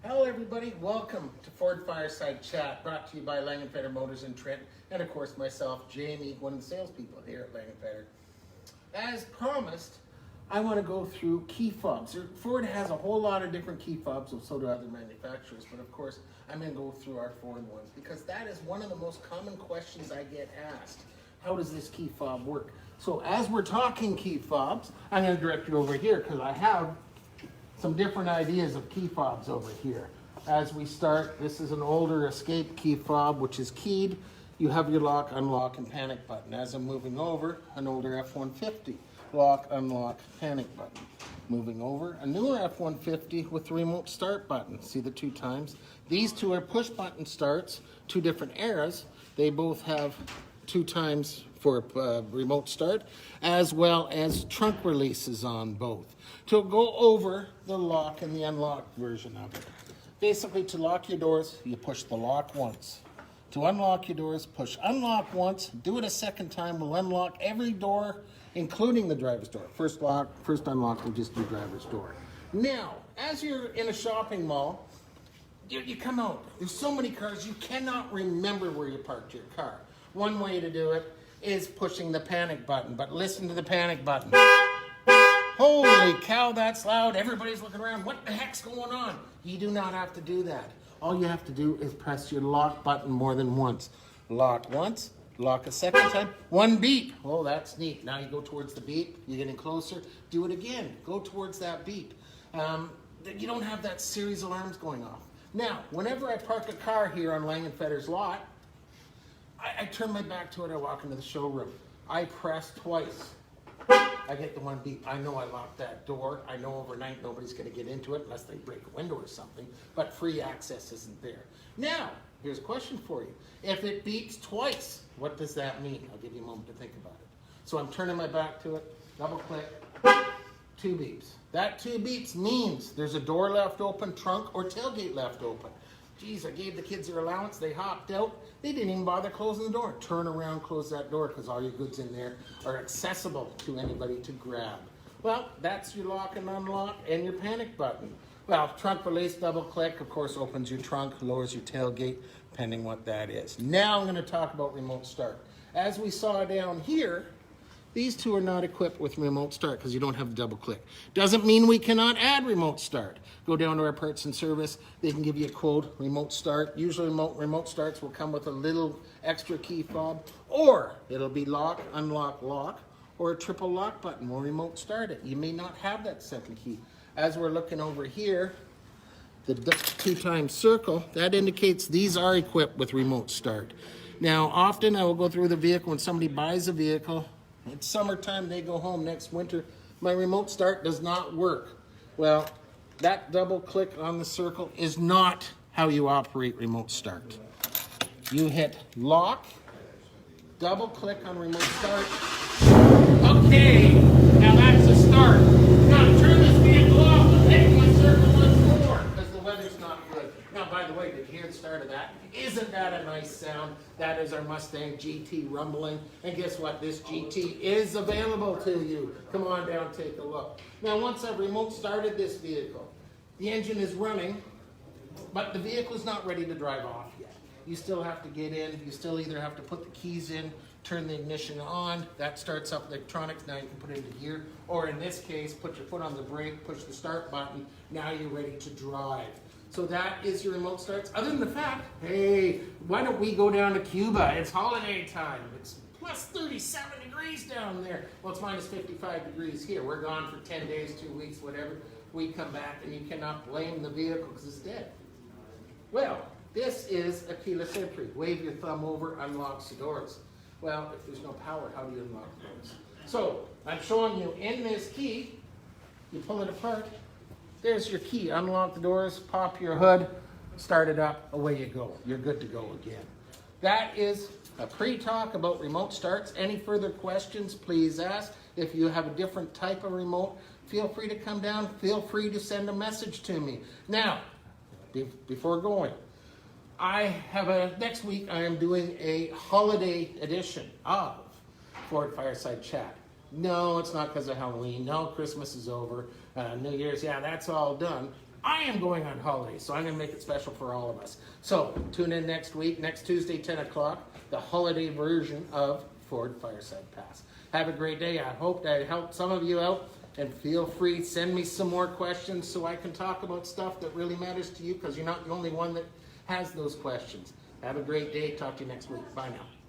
Hello everybody, welcome to Ford Fireside Chat, brought to you by Langenfeder Motors in Trent, and of course myself, Jamie, one of the salespeople here at Langenfeder. As promised, I want to go through key fobs. Ford has a whole lot of different key fobs, and so do other manufacturers, but of course I'm going to go through our Ford ones, because that is one of the most common questions I get asked. How does this key fob work? So as we're talking key fobs, I'm going to direct you over here, because I have some different ideas of key fobs over here. As we start, this is an older escape key fob, which is keyed. You have your lock, unlock, and panic button. As I'm moving over, an older F-150. Lock, unlock, panic button. Moving over, a newer F-150 with the remote start button. See the two times? These two are push button starts, two different eras. They both have 2 times for remote start, as well as trunk releases on both. To go over the lock and the unlock version of it. Basically, to lock your doors, you push the lock once. To unlock your doors, push unlock once, do it a second time, we'll unlock every door, including the driver's door. First unlock, we'll just do driver's door. Now, as you're in a shopping mall, you come out, there's so many cars, you cannot remember where you parked your car. One way to do it is pushing the panic button, but listen to the panic button. Holy cow, that's loud. Everybody's looking around. What the heck's going on? You do not have to do that. All you have to do is press your lock button more than once. Lock once, lock a second time. 1 beep. Oh, that's neat. Now you go towards the beep. You're getting closer. Do it again. Go towards that beep. You don't have that series of alarms going off. Now, whenever I park a car here on Langenfeder's lot, I turn my back to it. I walk into the showroom. I press twice. I get the 1 beep. I know I locked that door. I know overnight nobody's going to get into it unless they break a window or something, but free access isn't there. Now, here's a question for you. If it beeps twice, what does that mean? I'll give you a moment to think about it. So I'm turning my back to it, double click, 2 beeps. That 2 beeps means there's a door left open, trunk, or tailgate left open. Geez, I gave the kids their allowance, they hopped out, they didn't even bother closing the door. Turn around, close that door, because all your goods in there are accessible to anybody to grab. Well, that's your lock and unlock and your panic button. Well, trunk release, double click, of course, opens your trunk, lowers your tailgate, depending what that is. Now I'm going to talk about remote start. As we saw down here, these two are not equipped with remote start because you don't have the double click. Doesn't mean we cannot add remote start. Go down to our parts and service. They can give you a quote, remote start. Usually remote starts will come with a little extra key fob, or it'll be lock, unlock, lock, or a triple lock button will remote start it. You may not have that second key. As we're looking over here, the 2 times circle, that indicates these are equipped with remote start. Now, often I will go through the vehicle when somebody buys a vehicle. It's summertime, they go home next winter. My remote start does not work. Well, that double click on the circle is not how you operate remote start. You hit lock, double click on remote start. Okay, now that's a start. Now turn this vehicle off and hit my circle once more because the weather's not good. Now, by the way, did you hear the start of that? Isn't that a nice sound? That is our Mustang GT rumbling. And guess what? This GT is available to you. Come on down, take a look. Now, once I've remote started this vehicle, the engine is running, but the vehicle is not ready to drive off yet. You still have to get in. You still either have to put the keys in, turn the ignition on. That starts up electronics. Now you can put it into gear. Or in this case, put your foot on the brake, push the start button. Now you're ready to drive. So that is your remote starts. Other than the fact, hey, why don't we go down to Cuba? It's holiday time. It's plus 37 degrees down there. Well, it's minus 55 degrees here. We're gone for 10 days, 2 weeks, whatever. We come back and you cannot blame the vehicle because it's dead. Well, this is a keyless entry. Wave your thumb over, unlocks the doors. Well, if there's no power, how do you unlock the doors? So I'm showing you in this key, you pull it apart. There's your key. Unlock the doors, pop your hood, start it up, away you go. You're good to go again. That is a pre-talk about remote starts. Any further questions, please ask. If you have a different type of remote, feel free to come down. Feel free to send a message to me. Now, before going, next week I am doing a holiday edition of Ford Fireside Chat. No, it's not because of Halloween. No, Christmas is over. New Year's, yeah, that's all done. I am going on holiday, so I'm going to make it special for all of us. So tune in next week, next Tuesday, 10 o'clock, the holiday version of Ford Fireside Pass. Have a great day. I hope that helped some of you out, and feel free to send me some more questions so I can talk about stuff that really matters to you, because you're not the only one that has those questions. Have a great day. Talk to you next week. Bye now.